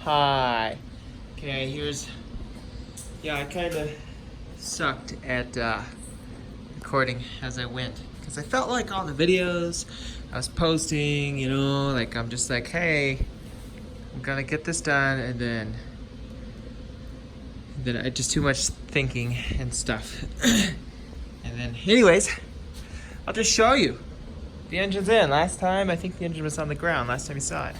Hi. Okay, yeah, I kind of sucked at recording as I went because I felt like all the videos I was posting, like I'm just like, hey, I'm gonna get this done, and then I just too much thinking and stuff. And then, anyways, I'll just show you. The engine's in. Last time, I think the engine was on the ground. Last time you saw it.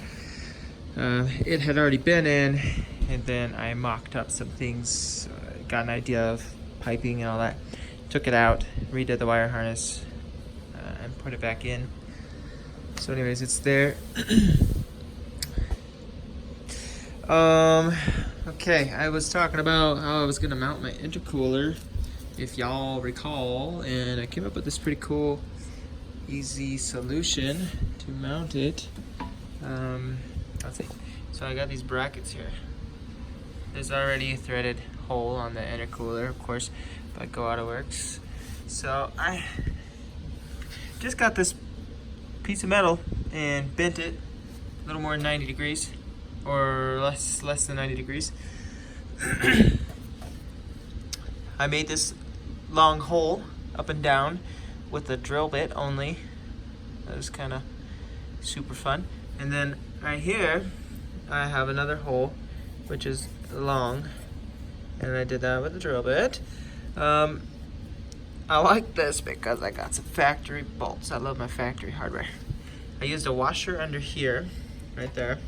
It had already been in, and then I mocked up some things, got an idea of piping and all that. Took it out, redid the wire harness, and put it back in. So anyways, it's there. Okay, I was talking about how I was gonna mount my intercooler, if y'all recall, and I came up with this pretty cool, easy solution to mount it. Let's see. So I got these brackets here. There's already a threaded hole on the intercooler, of course, by Go Auto Works. So I just got this piece of metal and bent it a little more than 90 degrees, or less than 90 degrees. I made this long hole up and down with a drill bit only. That was kind of super fun. And then right here, I have another hole, which is long, and I did that with a drill bit. I like this because I got some factory bolts. I love my factory hardware. I used a washer under here, right there,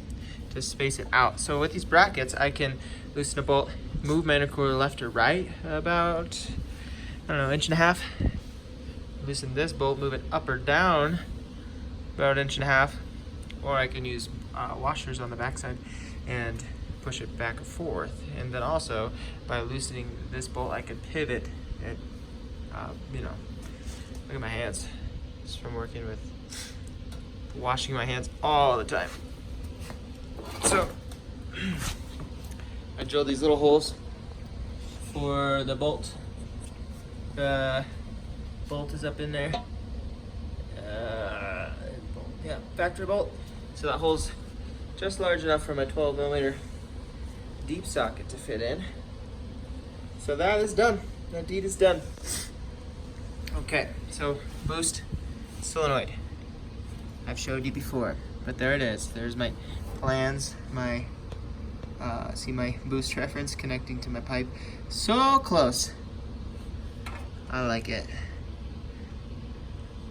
to space it out. So with these brackets, I can loosen a bolt, move my intercooler left or right about, I don't know, 1.5 inches. Loosen this bolt, move it up or down about 1.5 inches. Or I can use washers on the backside and push it back and forth. And then also, by loosening this bolt, I can pivot it, look at my hands. Just from working with washing my hands all the time. So, I drilled these little holes for the bolt. Bolt is up in there. Yeah, factory bolt. So that hole's just large enough for my 12mm deep socket to fit in. So that is done. That deed is done. Okay, so boost solenoid. I've showed you before, but there it is. There's my plans, see my boost reference connecting to my pipe. So close. I like it.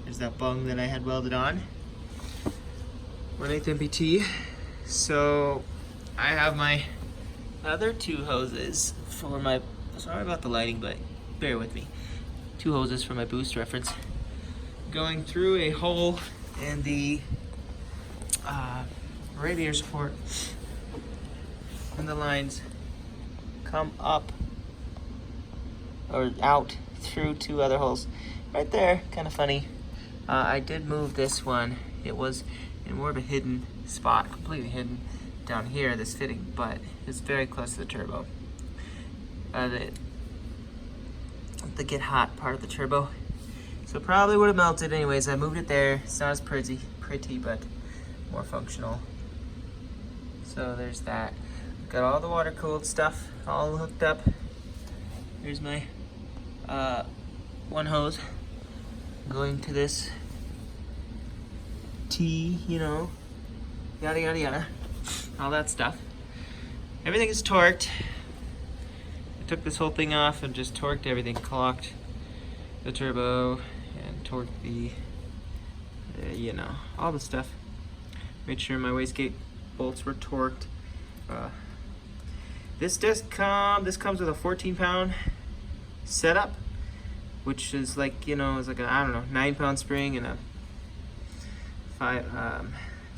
There's that bung that I had welded on. 1/8 MPT. So I have my other 2 hoses for my, sorry about the lighting, but bear with me. 2 hoses for my boost reference going through a hole in the radiator support, and the lines come up or out through 2 other holes right there. Kind of funny. I did move this one. It was in more of a hidden spot, completely hidden down here, this fitting, but it's very close to the turbo. The get hot part of the turbo. So probably would have melted anyways. I moved it there. It's not as pretty, but more functional. So there's that. Got all the water cooled stuff all hooked up. Here's my one hose going to this T, yada yada yada, all that stuff. Everything is torqued. I took this whole thing off and just torqued everything, clocked the turbo and torqued the, all the stuff. Made sure my wastegate bolts were torqued. This comes with a 14-pound setup, which is like, it's like a, 9-pound spring and a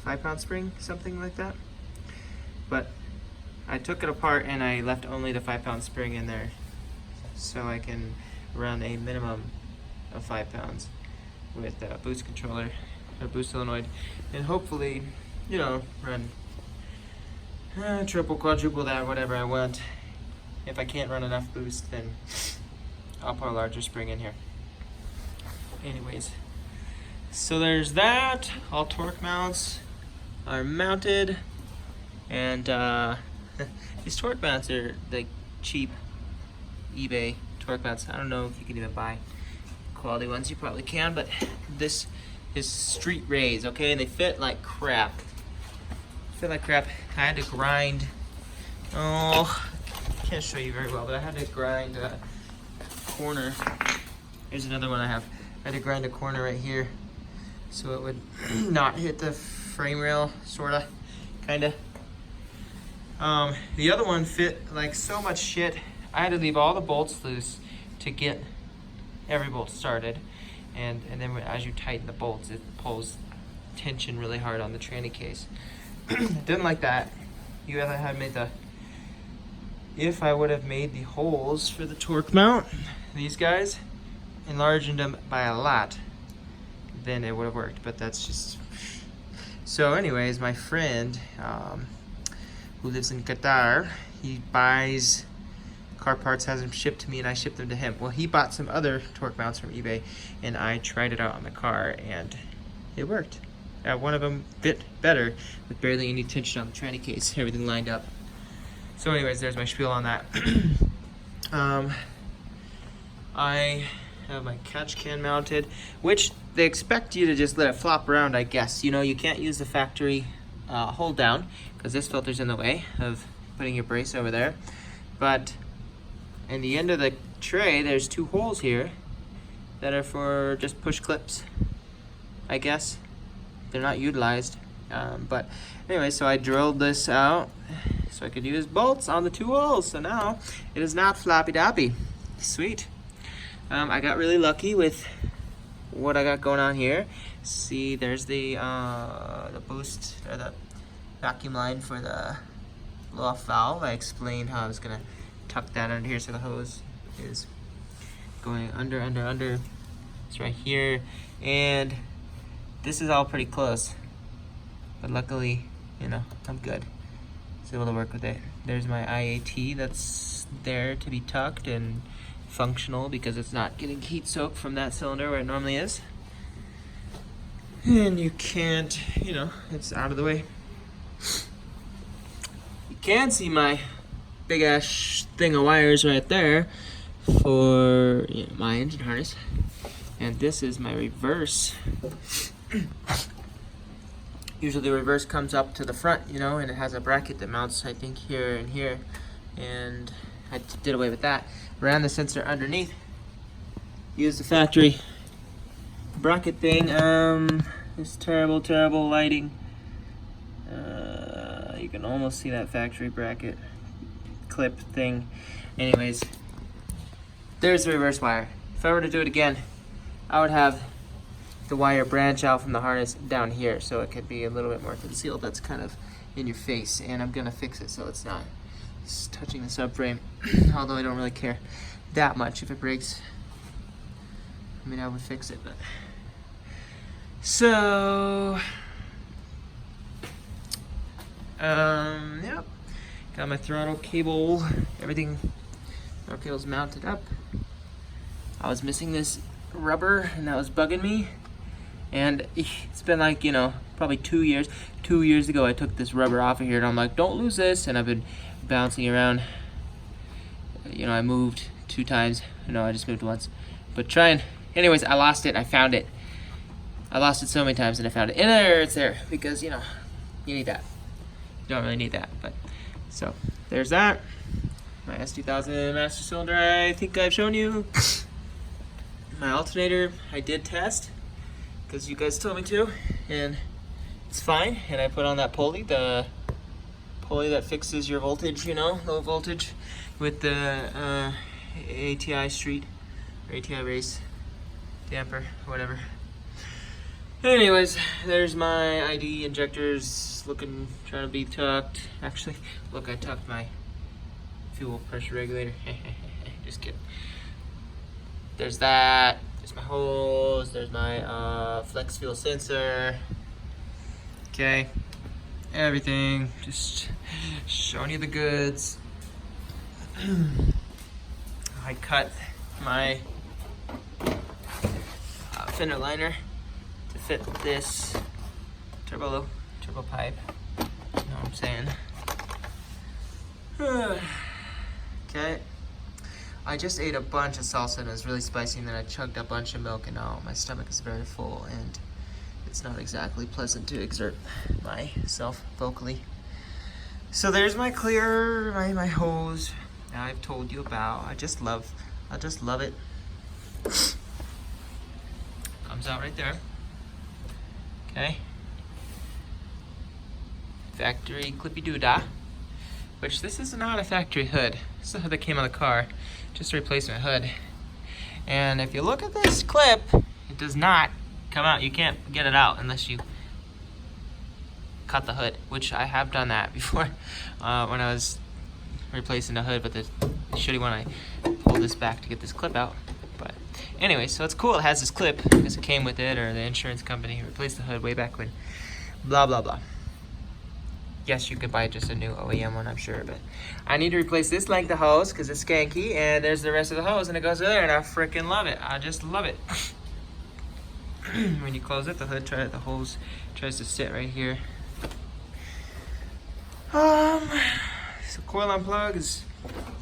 5-pound spring, something like that. But I took it apart and I left only the 5-pound spring in there, so I can run a minimum of 5 pounds with a boost controller or boost solenoid, and hopefully, run triple, quadruple that, whatever I want. If I can't run enough boost, then I'll put a larger spring in here. Anyways, so there's that. All torque mounts are mounted, and These torque mounts are like cheap eBay torque mounts. I don't know if you can even buy quality ones. You probably can, but this is street rays, okay? And they fit like crap. Fit like crap. I had to grind. Oh, I can't show you very well, but I had to grind a corner. Here's another one I have. I had to grind a corner right here so it would not hit the frame rail, sorta, kinda. The other one fit like so much shit. I had to leave all the bolts loose to get every bolt started, and then as you tighten the bolts, it pulls tension really hard on the tranny case. Didn't like that. You either had made the, if I would have made the holes for the torque mount, these guys, enlarged them by a lot, then it would have worked, but that's just... So anyways, my friend who lives in Qatar, he buys car parts, has them shipped to me, and I ship them to him. Well, he bought some other torque mounts from eBay, and I tried it out on the car, and it worked. One of them fit better with barely any tension on the tranny case. Everything lined up. So anyways, there's my spiel on that. I have my catch can mounted, which they expect you to just let it flop around, I guess. You know, you can't use the factory hold down because this filter's in the way of putting your brace over there. But in the end of the tray, there's 2 holes here that are for just push clips, I guess. They're not utilized. But anyway, so I drilled this out so I could use bolts on the 2 holes. So now it is not floppy doppy. Sweet. I got really lucky with what I got going on here. See, there's the boost, or the vacuum line for the blow-off valve. I explained how I was gonna tuck that under here so the hose is going under. It's right here, and this is all pretty close. But luckily, you know, I'm good. I was able to work with it. There's my IAT that's there to be tucked and functional because it's not getting heat soaked from that cylinder where it normally is. And you can't, you know, it's out of the way. You can see my big ass thing of wires right there for, you know, my engine harness. And this is my reverse. Usually the reverse comes up to the front, you know, and it has a bracket that mounts, I think, here and here. And I did away with that. Ran the sensor underneath. Used the factory bracket thing. This terrible lighting. You can almost see that factory bracket clip thing. Anyways, there's the reverse wire. If I were to do it again, I would have the wire branch out from the harness down here so it could be a little bit more concealed. That's kind of in your face, and I'm gonna fix it so it's not touching the subframe. Although I don't really care that much if it breaks. I mean, I would fix it, but so yep, got my throttle cable, everything. Throttle cable's mounted up. I was missing this rubber and that was bugging me, and it's been like, you know, probably 2 years. 2 years ago I took this rubber off of here and I'm like, don't lose this, and I've been bouncing around. You know, I moved 2 times. No, I just moved once, but trying. Anyways, I lost it. I found it. I lost it so many times and I found it. And there, it's there, because, you know, you need that. You don't really need that, but so there's that. My S2000 master cylinder, I think I've shown you. My alternator, I did test because you guys told me to, and it's fine. And I put on that pulley, the pulley that fixes your voltage, you know, low voltage, with the ATI Street or ATI Race damper, whatever. Anyways, there's my ID injectors looking, trying to be tucked. Actually, look, I tucked my fuel pressure regulator. Just kidding. There's that. There's my hose. There's my flex fuel sensor. Okay, everything. Just showing you the goods. I cut my fender liner to fit this turbo pipe. You know what I'm saying? Okay. I just ate a bunch of salsa and it was really spicy, and then I chugged a bunch of milk, and now my stomach is very full and it's not exactly pleasant to exert myself vocally. So there's my clear, my hose I've told you about. I just love it. Comes out right there. Okay. Factory clippy doodah. Which this is not a factory hood. This is the hood that came on the car. Just a replacement hood. And if you look at this clip, it does not come out. You can't get it out unless you cut the hood, which I have done that before when I was replacing the hood, but the shitty one, I pulled this back to get this clip out. But anyway, so it's cool it has this clip because it came with it, or the insurance company replaced the hood way back when. Blah blah blah. Yes, you could buy just a new OEM one, I'm sure, but I need to replace this length of hose because it's skanky, and there's the rest of the hose, and it goes there, and I freaking love it. I just love it. When you close it, the hose tries to sit right here. So coil on plug is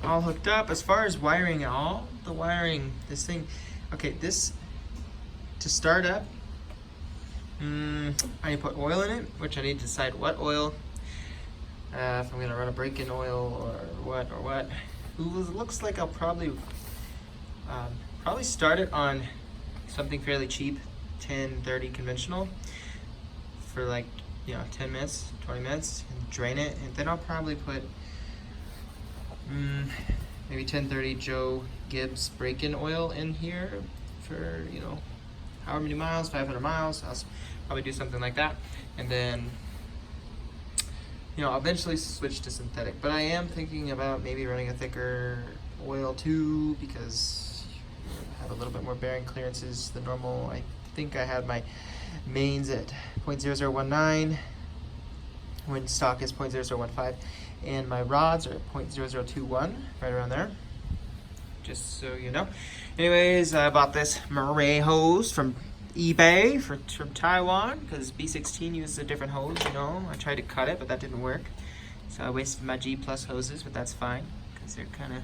all hooked up. As far as wiring, all the wiring, this thing, okay, this, to start up, I need to put oil in it, which I need to decide what oil. If I'm gonna run a break-in oil or what. Ooh, it looks like I'll probably start it on something fairly cheap, 10-30 conventional, for like 10 minutes, 20 minutes, and drain it, and then I'll probably put maybe 1030 Joe Gibbs break-in oil in here for however many miles, 500 miles. I'll probably do something like that, and then I'll eventually switch to synthetic. But I am thinking about maybe running a thicker oil too, because I have a little bit more bearing clearances than normal. I think I had my mains at 0.0019 when stock is 0.0015, and my rods are at 0.0021, right around there, just so you know. Anyways, I bought this Murray hose from eBay from Taiwan, because B16 uses a different hose. I tried to cut it, but that didn't work, so I wasted my G Plus hoses, but that's fine because they're kind of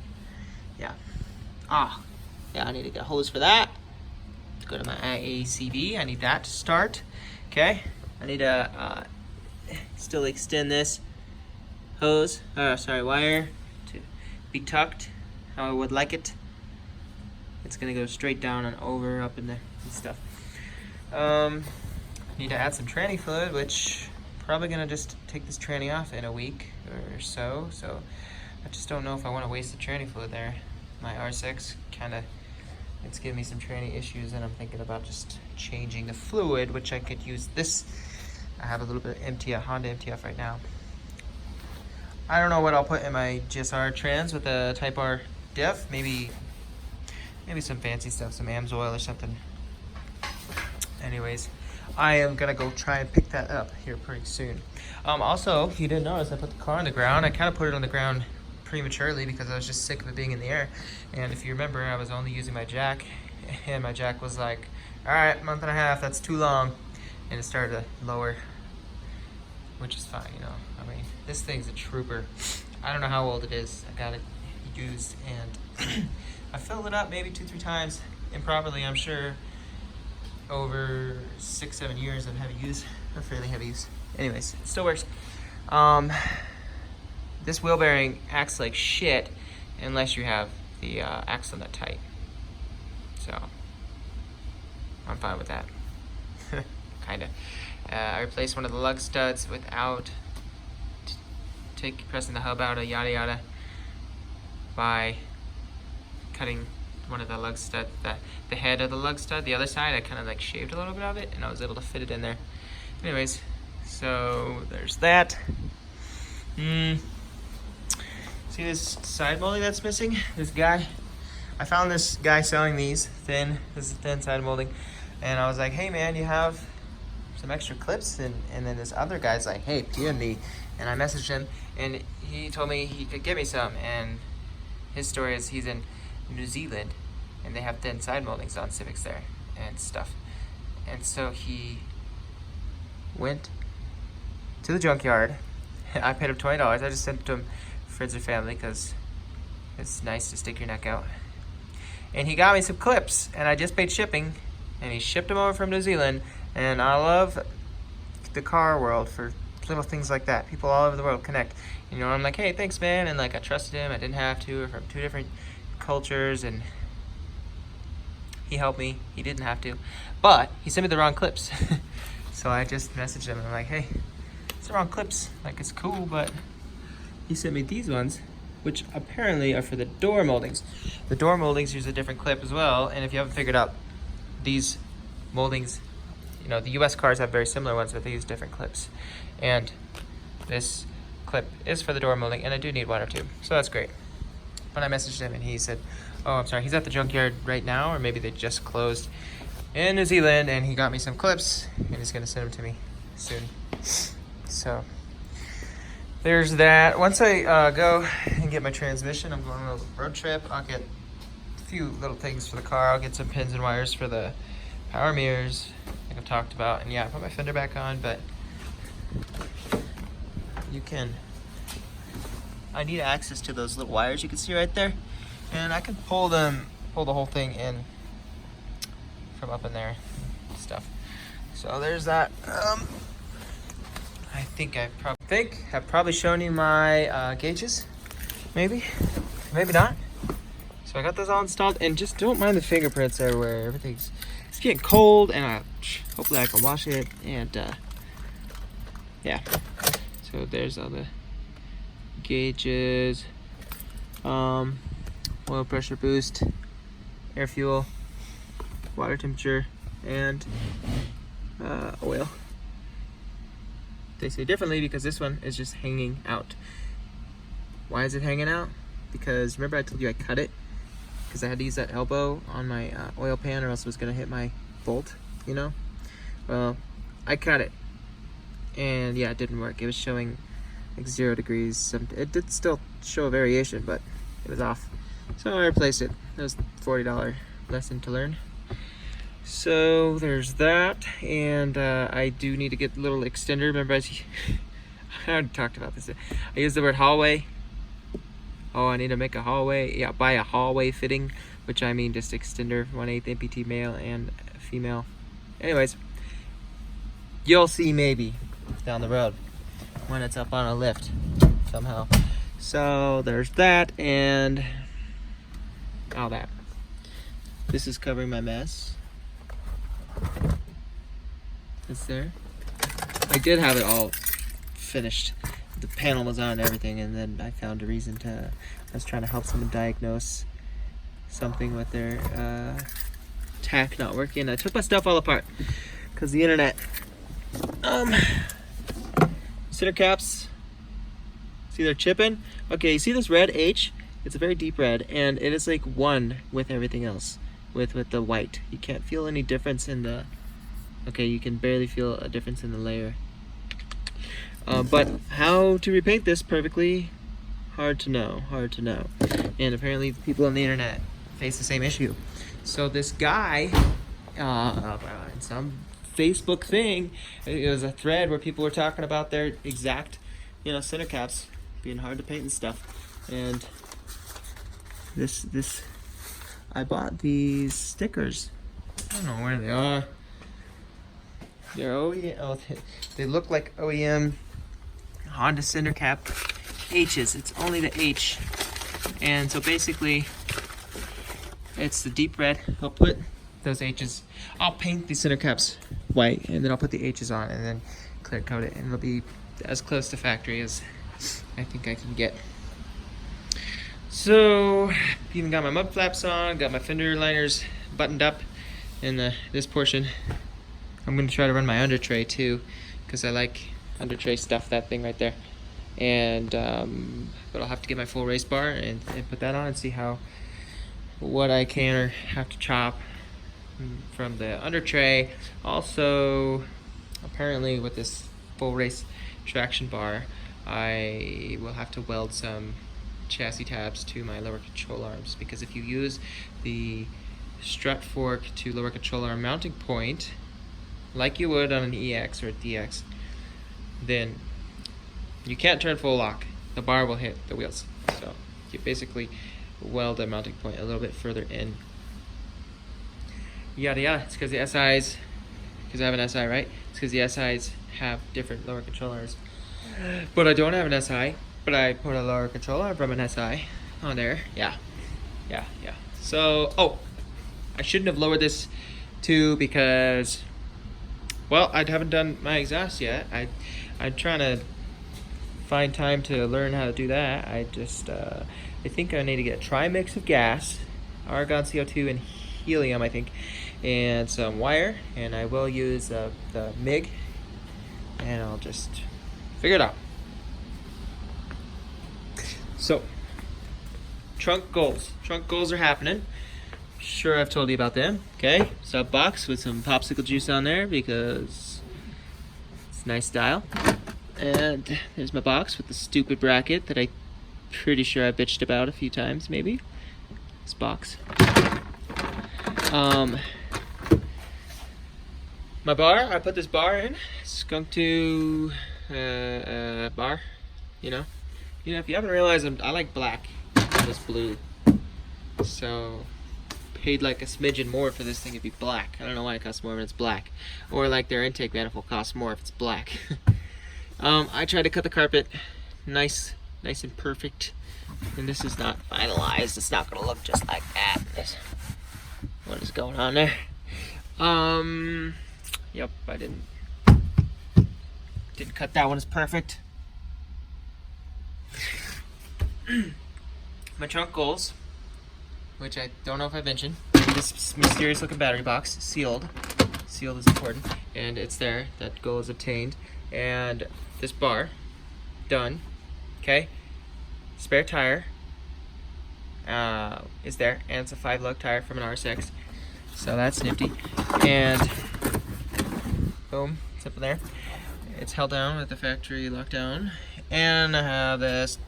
I need to get a hose for that. Go to my IACV. I need that to start. Okay, I need to still extend this hose, wire to be tucked how I would like it. It's gonna go straight down and over up in there and stuff. Need to add some tranny fluid, which probably gonna just take this tranny off in a week or so. So I just don't know if I want to waste the tranny fluid there. My R6 it's giving me some tranny issues, and I'm thinking about just changing the fluid, which I could use this. I have a little bit of MTF, Honda MTF right now. I don't know what I'll put in my GSR trans with a Type R diff. Maybe some fancy stuff, some AMSOIL or something. Anyways, I am gonna go try and pick that up here pretty soon. Also, if you didn't notice, I put the car on the ground. I kind of put it on the ground prematurely because I was just sick of it being in the air. And if you remember, I was only using my jack, and my jack was like, all right, month and a half, that's too long. And it started to lower, which is fine, I mean, this thing's a trooper. I don't know how old it is. I got it used, and I filled it up maybe 2-3 times improperly, I'm sure, over 6-7 years of heavy use, or fairly heavy use. Anyways, it still works. This wheel bearing acts like shit unless you have the axle nut tight. So I'm fine with that. Kinda. I replaced one of the lug studs without pressing the hub out of yada yada by cutting one of the lug stud, the head of the lug stud, the other side. I kind of like shaved a little bit of it, and I was able to fit it in there. Anyways, so there's that. See this side molding that's missing? This guy, I found this guy selling these this is thin side molding, and I was like, hey man, you have some extra clips? And then this other guy's like, hey, PM me. And I messaged him, and he told me he could give me some. And his story is he's in New Zealand, and they have thin side moldings on Civics there and stuff. And so he went to the junkyard. I paid him $20. I just sent it to him, friends or family, because It's nice to stick your neck out. And he got me some clips, and I just paid shipping, and he shipped them over from New Zealand. And I love the car world for little things like that. People all over the world connect. You know, I'm like, hey, thanks, man. And like, I trusted him. I didn't have to. We're from 2 different cultures, and he helped me. He didn't have to, but he sent me the wrong clips. So I just messaged him and I'm like, hey, it's the wrong clips. Like, it's cool, but he sent me these ones, which apparently are for the door moldings. The door moldings use a different clip as well. And if you haven't figured out, these moldings, you know, the US cars have very similar ones, but they use different clips. And this clip is for the door molding, and I do need 1 or 2, so that's great. But I messaged him and he said, oh, I'm sorry, he's at the junkyard right now, or maybe they just closed in New Zealand, and he got me some clips and he's gonna send them to me soon. So there's that. Once I go and get my transmission, I'm going on a road trip. I'll get a few little things for the car. I'll get some pins and wires for the power mirrors, like I've talked about. And yeah, I put my fender back on, but you can, I need access to those little wires you can see right there, and I can pull the whole thing in from up in there and stuff. So there's that. I think I've probably shown you my gauges, maybe not. So I got those all installed, and just don't mind the fingerprints everywhere. It's getting cold, and hopefully I can wash it. And yeah. So there's all the gauges, oil pressure boost, air fuel, water temperature, and oil. They say differently because this one is just hanging out. Why is it hanging out? Because remember I told you I cut it? Because I had to use that elbow on my oil pan, or else it was going to hit my bolt, you know? Well, I cut it. And yeah, it didn't work. It was showing like 0 degrees. It did still show a variation, but it was off. So I replaced it. It was a $40 lesson to learn. So there's that, and I do need to get a little extender. Remember, I already talked about this. I used the word hallway. Oh, I need to make a hallway. Yeah, buy a hallway fitting, which I mean just extender, 1/8 MPT male and female. Anyways, you'll see maybe down the road when it's up on a lift somehow. So there's that, and all that. This is covering my mess. It's there. I did have it all finished. The panel was on and everything, and then I found a reason I was trying to help someone diagnose something with their tack not working. I took my stuff all apart because the internet. Center caps, see they're chipping? Okay, you see this red H? It's a very deep red, and it is like one with everything else, with the white. You can't feel any difference in the, okay, you can barely feel a difference in the layer. But how to repaint this perfectly, hard to know. And apparently people on the internet face the same issue. So this guy, some Facebook thing, it was a thread where people were talking about their exact, center caps being hard to paint and stuff. And this, I bought these stickers. I don't know where they are. They're OEM. Oh, they look like OEM Honda center cap H's. It's only the H. And so basically, it's the deep red. I'll put those H's. I'll paint the center caps white, and then I'll put the H's on, and then clear coat it, and it'll be as close to factory as I think I can get. So, even got my mud flaps on, got my fender liners buttoned up in this portion. I'm going to try to run my under tray too, because I like under tray stuff, that thing right there. And but I'll have to get my full race bar and put that on and see what I can or have to chop from the under tray. Also, apparently with this full race traction bar, I will have to weld some chassis tabs to my lower control arms, because if you use the strut fork to lower control arm mounting point like you would on an EX or a DX, then you can't turn full lock. The bar will hit the wheels. So you basically weld the mounting point a little bit further in. Yada yada. It's because the SIs, because I have an SI, right? It's because the SIs have different lower controllers. But I don't have an SI, but I put a lower controller from an SI on there. Yeah. So, oh, I shouldn't have lowered this too because, well, I haven't done my exhaust yet. I'm trying to find time to learn how to do that. I think I need to get a tri-mix of gas, argon, CO2, and helium, I think, and some wire, and I will use the MIG, and I'll just figure it out. So, trunk goals. Trunk goals are happening. Sure, I've told you about them. Okay, sub box with some popsicle juice on there because it's nice style. And there's my box with the stupid bracket that I'm pretty sure I bitched about a few times, maybe. This box. My bar, I put this bar in. Skunk to bar, you know, if you haven't realized, I like black and this blue. So, paid like a smidgen more for this thing to be black. I don't know why it costs more when it's black. Or like their intake manifold costs more if it's black. I tried to cut the carpet nice and perfect. And this is not finalized. It's not gonna look just like that. What is going on there? Yep, I didn't cut that one as perfect. My trunk goals, which I don't know if I mentioned. This mysterious looking battery box, sealed. Sealed is important, and it's there. That goal is obtained. And this bar, done. Okay. Spare tire is there, and it's a 5-lug tire from an RSX. So that's nifty. And boom, it's up there. It's held down with the factory lockdown. And I have this,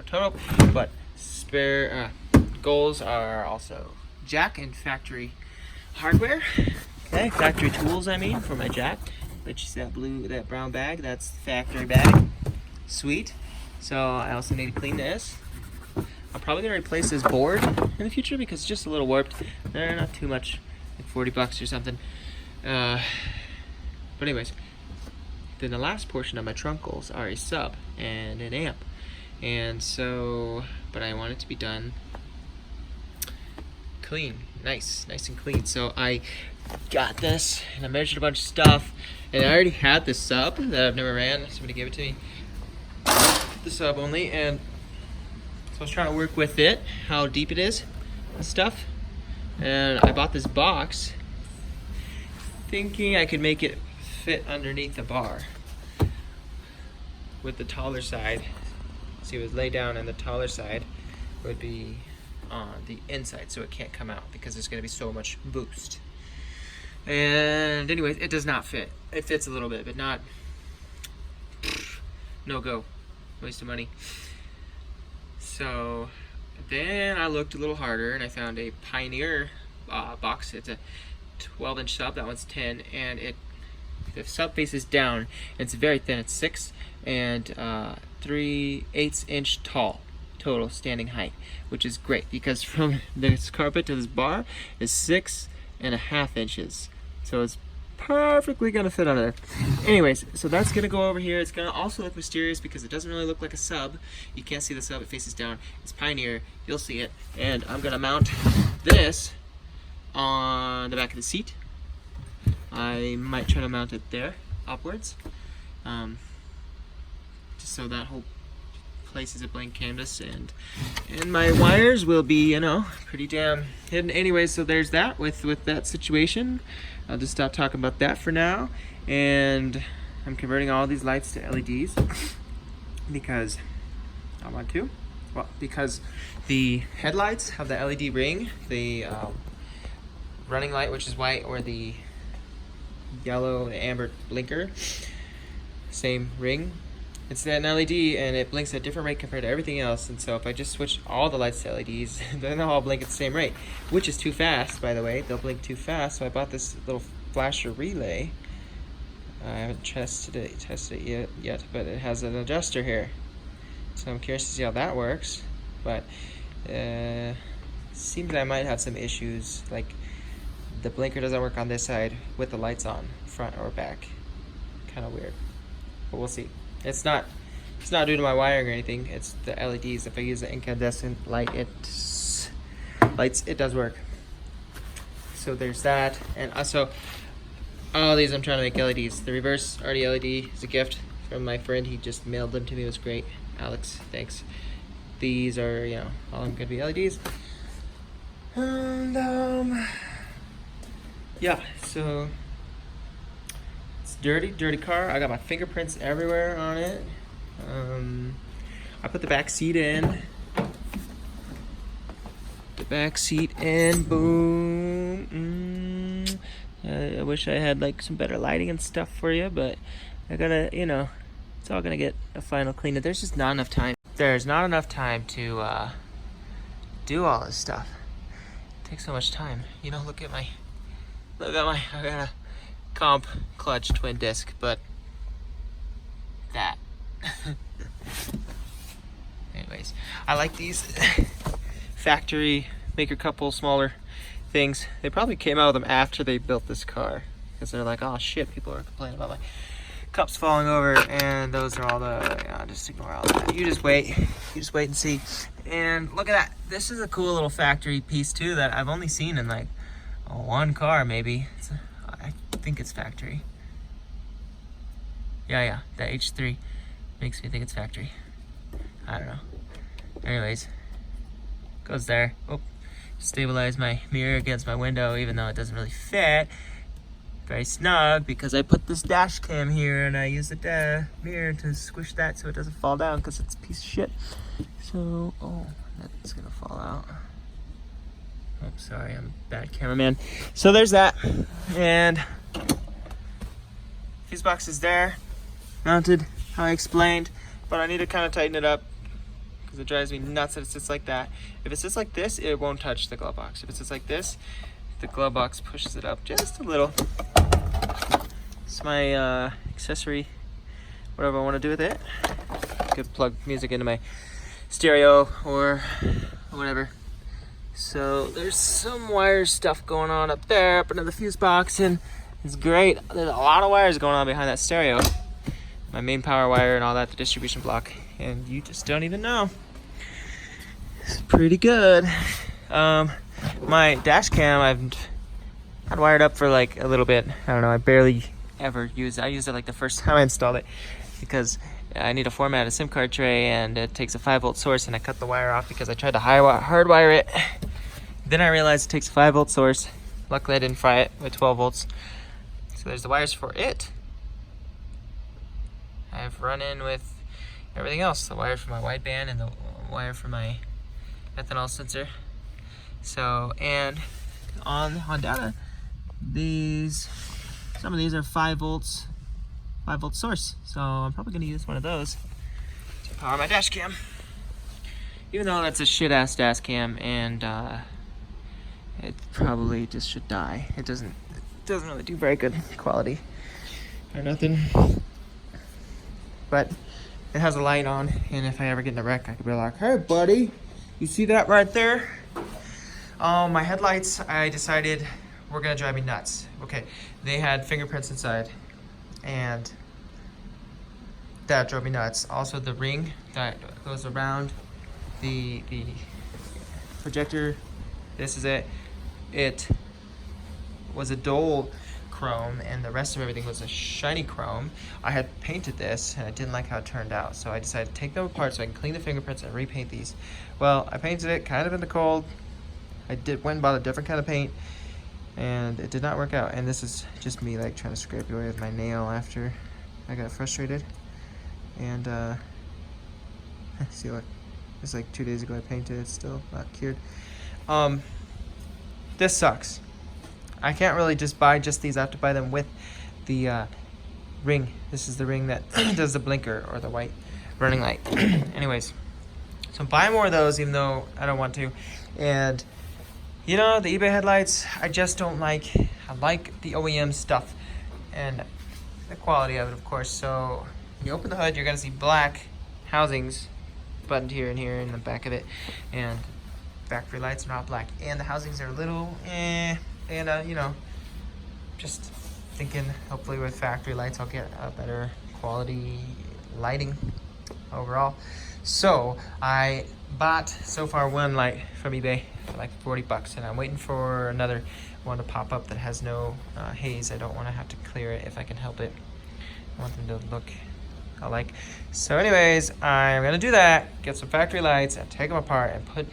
total. But spare goals are also jack and factory hardware. Okay, factory tools, I mean, for my jack. But you see that brown bag, that's the factory bag. Sweet. So I also need to clean this. I'm probably gonna replace this board in the future because it's just a little warped. Not too much, like 40 bucks or something. But anyways, then the last portion of my trunk goals are a sub and an amp. And so, but I want it to be done clean, nice and clean. So I got this and I measured a bunch of stuff, and I already had this sub that I've never ran. Somebody gave it to me, the sub only, and so I was trying to work with it, how deep it is and stuff. And I bought this box thinking I could make it fit underneath the bar with the taller side. See, it was laid down, and the taller side would be on the inside, so it can't come out because there's going to be so much boost. And anyways, it does not fit. It fits a little bit, but not, no go, waste of money. So then I looked a little harder and I found a Pioneer box. It's a 12-inch sub, that one's 10, and the sub faces down. It's very thin. It's 6 and 3/8 inch tall total standing height, which is great because from this carpet to this bar is 6.5 inches. So it's perfectly gonna fit under there. Anyways, so that's gonna go over here. It's gonna also look mysterious because it doesn't really look like a sub. You can't see the sub, it faces down. It's Pioneer, you'll see it. And I'm gonna mount this on the back of the seat. I might try to mount it there, upwards. Just so that whole place is a blank canvas, and my wires will be, pretty damn hidden. Anyway, so there's that with that situation. I'll just stop talking about that for now. And I'm converting all these lights to LEDs because I want to. Well, because the headlights have the LED ring, the running light, which is white, or the yellow amber blinker, same ring. It's an LED and it blinks at a different rate compared to everything else. And so if I just switch all the lights to LEDs, then they'll all blink at the same rate, which is too fast, by the way. They'll blink too fast. So I bought this little flasher relay. I haven't tested it yet, but it has an adjuster here. So I'm curious to see how that works. But Seems I might have some issues, like the blinker doesn't work on this side with the lights on, front or back. Kind of weird, but we'll see. It's not due to my wiring or anything. It's the LEDs. If I use the incandescent light, it does work. So there's that, and also all these I'm trying to make LEDs. The reverse RD LED is a gift from my friend. He just mailed them to me. It was great. Alex, thanks. These are, you know, all I'm gonna be LEDs. And yeah, so it's dirty car. I got my fingerprints everywhere on it. I put the back seat in. Boom. I wish I had like some better lighting and stuff for you, but I gotta, you know, it's all gonna get a final clean. There's just not enough time. There's not enough time to do all this stuff. It takes so much time. You know, look at my, I got a comp clutch twin disc, but that. Anyways, I like these factory make a couple smaller things. They probably came out with them after they built this car, because they're like, oh shit, people are complaining about my cups falling over, and those are all the, just ignore all that. You just wait and see. And look at that. This is a cool little factory piece too that I've only seen in like one car maybe. I think it's factory. Yeah, that H3 makes me think it's factory. I don't know. Anyways, goes there. Oh, stabilize my mirror against my window, even though it doesn't really fit. Very snug, because I put this dash cam here and I use the mirror to squish that so it doesn't fall down, because it's a piece of shit. So, oh, that's gonna fall out. Oh, sorry, I'm a bad cameraman. So there's that, and fuse box is there, mounted how I explained, but I need to kind of tighten it up because it drives me nuts that it sits like that. If it sits like this, it won't touch the glove box. If it sits like this, the glove box pushes it up just a little. It's my accessory, whatever I want to do with it. Could plug music into my stereo or whatever. So there's some wire stuff going on up there, up into the fuse box, and it's great. There's a lot of wires going on behind that stereo. My main power wire and all that, the distribution block, and you just don't even know. It's pretty good. My dash cam I've had wired up for like a little bit. I don't know, I barely ever used it. I used it like the first time I installed it because I need to format a SIM card tray and it takes a 5-volt source, and I cut the wire off because I tried to hardwire it. Then I realized it takes a 5-volt source. Luckily I didn't fry it with 12 volts. So there's the wires for it. I've run in with everything else, the wire for my wideband and the wire for my ethanol sensor. So, and on Honda, some of these are 5 volts, 5-volt source. So I'm probably gonna use one of those to power my dash cam. Even though that's a shit ass dash cam, and it probably just should die. It doesn't really do very good quality or nothing. But it has a light on, and if I ever get in a wreck, I could be like, hey buddy, you see that right there? My headlights, I decided were gonna drive me nuts. Okay, they had fingerprints inside, and that drove me nuts. Also the ring that goes around the projector, this is it. It was a dull chrome, and the rest of everything was a shiny chrome. I had painted this, and I didn't like how it turned out, so I decided to take them apart so I can clean the fingerprints and repaint these. Well, I painted it kind of in the cold. I went and bought a different kind of paint, and it did not work out. And this is just me like trying to scrape away with my nail after I got frustrated. And see, look, it's like 2 days ago I painted it, it's still not cured. This sucks. I can't really just buy just these. I have to buy them with the ring. This is the ring that does the blinker or the white running light. Anyways, so I'm buying more of those, even though I don't want to. And you know, the eBay headlights, I just don't like. I like the OEM stuff and the quality of it, of course. So when you open the hood, you're gonna see black housings buttoned here and here in the back of it, and factory lights are not black. And the housings are a little and you know, just thinking hopefully with factory lights I'll get a better quality lighting overall. So I bought so far one light from eBay for like 40 bucks, and I'm waiting for another one to pop up that has no haze. I don't want to have to clear it if I can help it. I want them to look alike. So anyways, I'm gonna do that, get some factory lights and take them apart and put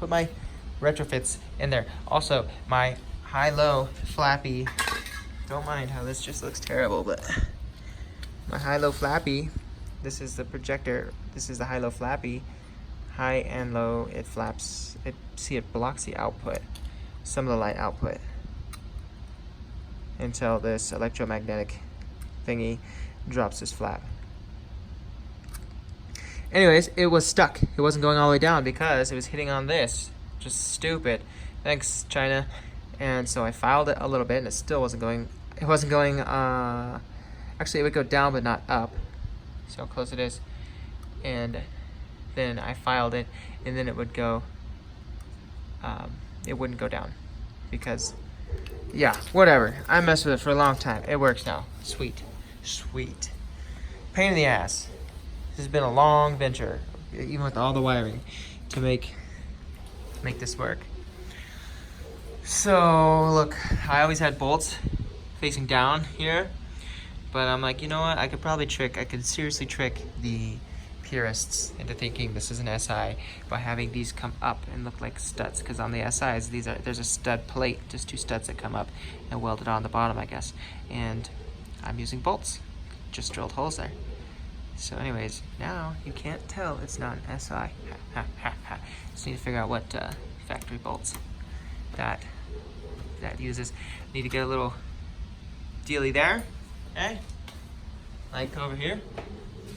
my retrofits in there. Also, my high-low flappy, don't mind how this just looks terrible, but my high-low flappy, this is the projector, this is the high-low flappy, high and low, it flaps, it blocks the output, some of the light output, until this electromagnetic thingy drops this flap. Anyways, it was stuck. It wasn't going all the way down because it was hitting on this. Just stupid. Thanks, China. And so I filed it a little bit and it still wasn't going, actually it would go down but not up. See how close it is? And then I filed it and then it would go, it wouldn't go down because, yeah, whatever. I messed with it for a long time. It works now. Sweet. Sweet. Pain in the ass. This has been a long venture, even with all the wiring, to make this work. So look, I always had bolts facing down here, but I'm like, you know what? I could seriously trick the purists into thinking this is an SI by having these come up and look like studs. Because on the SIs, there's a stud plate, just two studs that come up and welded on the bottom, I guess. And I'm using bolts, just drilled holes there. So anyways, now you can't tell it's not an SI. Ha, ha, ha, ha. Just need to figure out what factory bolts that uses. Need to get a little dealy there, okay? Like over here,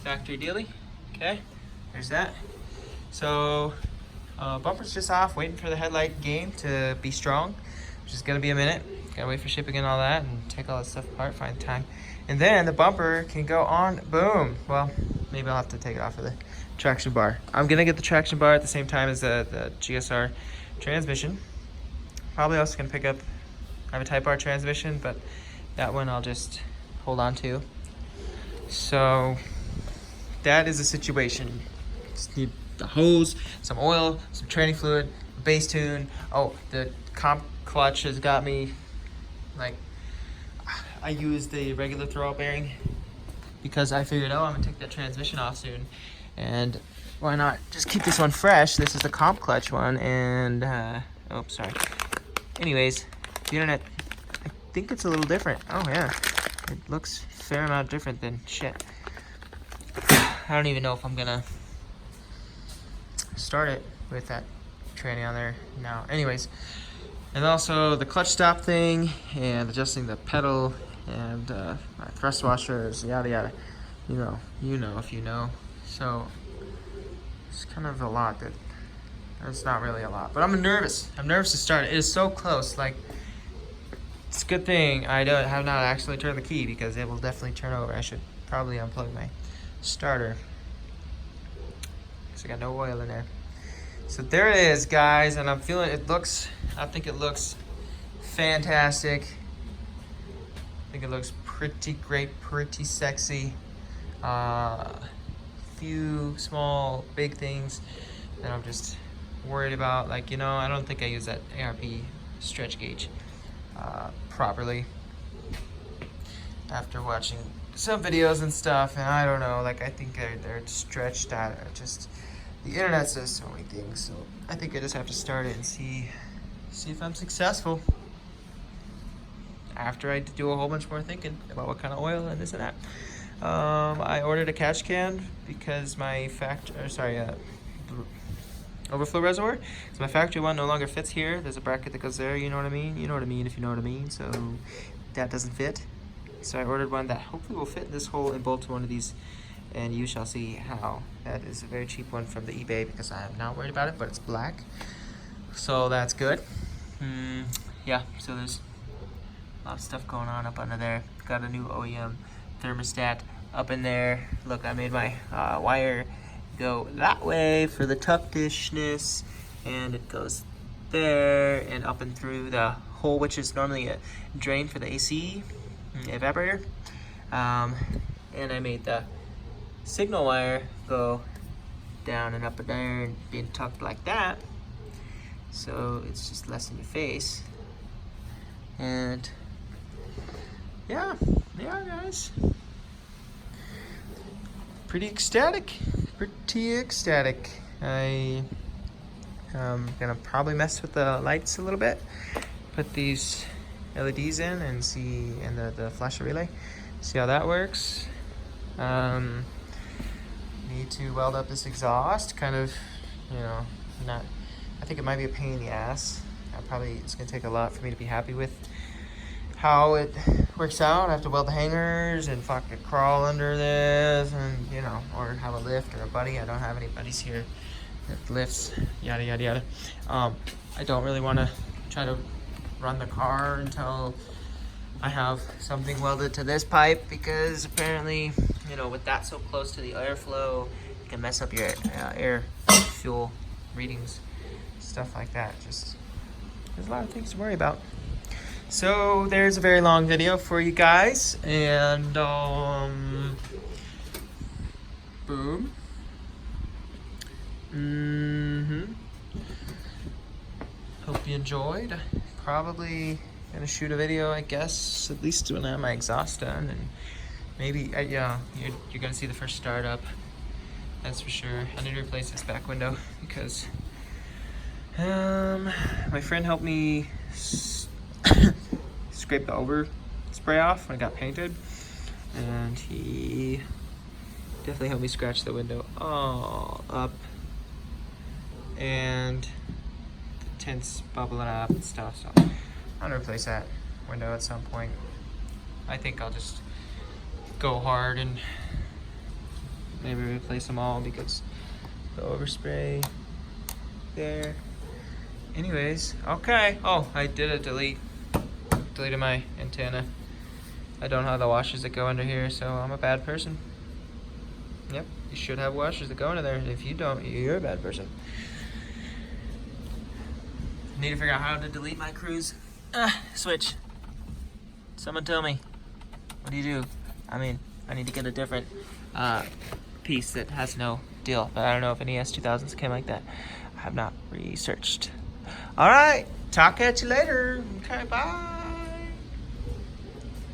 factory dealy, okay? There's that. So bumper's just off, waiting for the headlight game to be strong, which is gonna be a minute. Gotta wait for shipping and all that and take all that stuff apart, find time. And then the bumper can go on, boom. Well, maybe I'll have to take it off of the traction bar. I'm gonna get the traction bar at the same time as the GSR transmission. Probably also gonna pick up, I have a Type R transmission, but that one I'll just hold on to. So that is the situation. Just need the hose, some oil, some training fluid, base tune. Oh, the comp clutch has got me, like, I used the regular throw bearing because I figured, oh, I'm gonna take that transmission off soon, and why not just keep this one fresh? This is the comp clutch one, and oh, sorry. Anyways, the internet, I think it's a little different. Oh yeah, it looks a fair amount different than shit. I don't even know if I'm gonna start it with that tranny on there now. Anyways, and also the clutch stop thing and adjusting the pedal and my thrust washers, yada yada. You know if you know. So it's kind of a lot that it's not really a lot, but I'm nervous. I'm nervous to start it. It is so close. Like, it's a good thing I have not actually turned the key because it will definitely turn over. I should probably unplug my starter because I got no oil in there. So there it is, guys, and I'm feeling it looks, I think it looks fantastic. I think it looks pretty great, pretty sexy. Few small, big things that I'm just worried about. Like, you know, I don't think I use that ARP stretch gauge properly after watching some videos and stuff, and I don't know, like, I think they're stretched out. Just the internet says so many things, so I think I just have to start it and see if I'm successful after I do a whole bunch more thinking about what kind of oil and this and that. I ordered a catch can because my overflow reservoir, so my factory one no longer fits here. There's a bracket that goes there, you know what I mean? You know what I mean if you know what I mean. So that doesn't fit. So I ordered one that hopefully will fit in this hole and bolt to one of these, and you shall see how. That is a very cheap one from the eBay because I am not worried about it, but it's black, so that's good. Yeah, so there's a lot of stuff going on up under there. Got a new OEM thermostat up in there. Look, I made my wire go that way for the tuckishness, and it goes there and up and through the hole, which is normally a drain for the AC evaporator. And I made the signal wire go down and up and there and being tucked like that, so it's just less in your face. And yeah guys, pretty ecstatic. I am gonna probably mess with the lights a little bit, put these LEDs in and see, and the flash relay, see how that works. Need to weld up this exhaust, kind of, you know, I think it might be a pain in the ass. It's gonna take a lot for me to be happy with how it works out. I have to weld the hangers and fucking crawl under this, and you know, or have a lift or a buddy. I don't have any buddies here that lifts, yada yada yada. I don't really want to try to run the car until I have something welded to this pipe, because apparently, you know, with that so close to the airflow, it can mess up your air fuel readings, stuff like that. Just, there's a lot of things to worry about. So there's a very long video for you guys, and boom. Hope you enjoyed. Probably gonna shoot a video, I guess, at least when I have my exhaust done, and maybe yeah, you're gonna see the first startup. That's for sure. I need to replace this back window because my friend helped me scrape the overspray off when it got painted, and he definitely helped me scratch the window all up, and the tint's bubbling up and stuff. So I'm gonna replace that window at some point. I think I'll just go hard and maybe replace them all, because the overspray there. Anyways, okay. Oh, I did a deleted my antenna. I don't have the washers that go under here, so I'm a bad person. Yep, you should have washers that go under there. If you don't, you're a bad person. Need to figure out how to delete my cruise switch. Someone tell me. What do you do? I mean, I need to get a different piece that has no deal, but I don't know if any S2000s came like that. I have not researched. All right, talk at you later. Okay, bye.